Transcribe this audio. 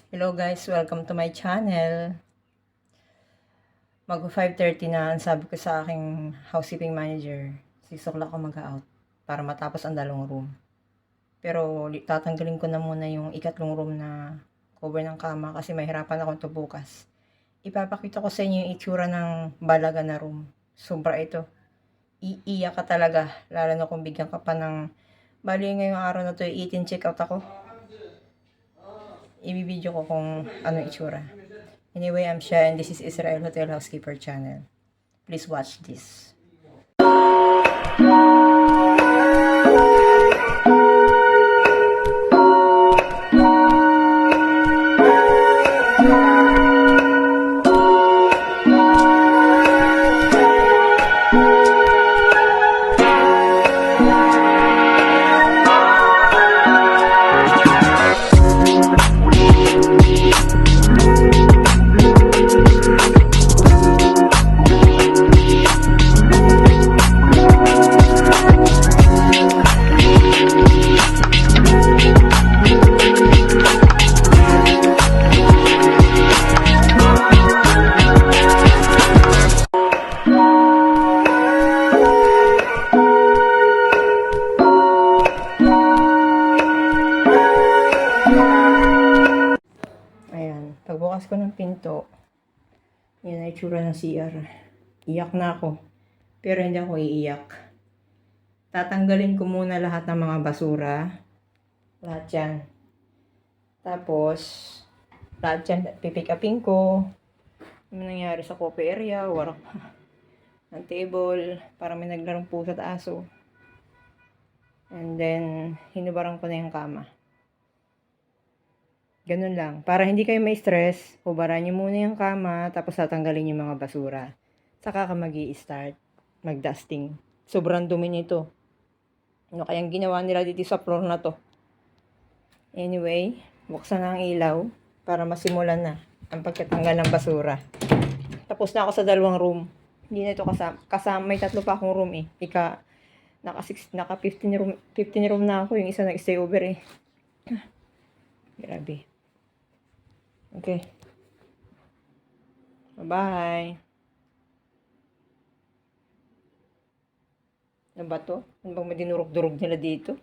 Hello guys, welcome to my channel. Mag 5:30 na, ang sabi ko sa aking housekeeping manager, 6 o'clock ako mag-out para matapos ang dalawang room. Pero tatanggalin ko na muna yung ikatlong room na cover ng kama kasi mahirapan akong bukas. Ipapakita ko sa inyo yung itsura ng balaga na room. Sobra ito. Iiyak ka talaga, lalo na kung bigyan ka pa ng, bali ngayong araw na to, 18 check out ako. Ibibideo ko kung ano itsura. Anyway, I'm Shia and this is Israel Hotel Housekeeper Channel. Please watch this. Ayan, pagbukas ko ng pinto, yan ay itsura ng CR. Iyak na ako, pero hindi ako iiyak. Tatanggalin ko muna lahat ng mga basura. Lahat yan. Tapos, lahat yan, pipick upin ko. Ano nangyari sa coffee area, warak ng table, para may naglarong pusa at aso. And then, hinubaran ko na yung kama. Ganun lang. Para hindi kayo may stress, hubaran nyo muna yung kama, tapos tatanggalin yung mga basura. Saka ka mag-i-start mag-dusting. Sobrang dumi nito. Ano kayang ginawa nila dito sa floor na to? Anyway, buksan na ang ilaw para masimulan na ang pagkatanggal ng basura. Tapos na ako sa dalawang room. Hindi na ito kasama. May tatlo pa akong room eh. Naka 15 room na ako. Yung isa nag-stay over eh. Grabe. Okay. Bye-bye. Ano ba to? Ano bang madinurog-durog nila dito?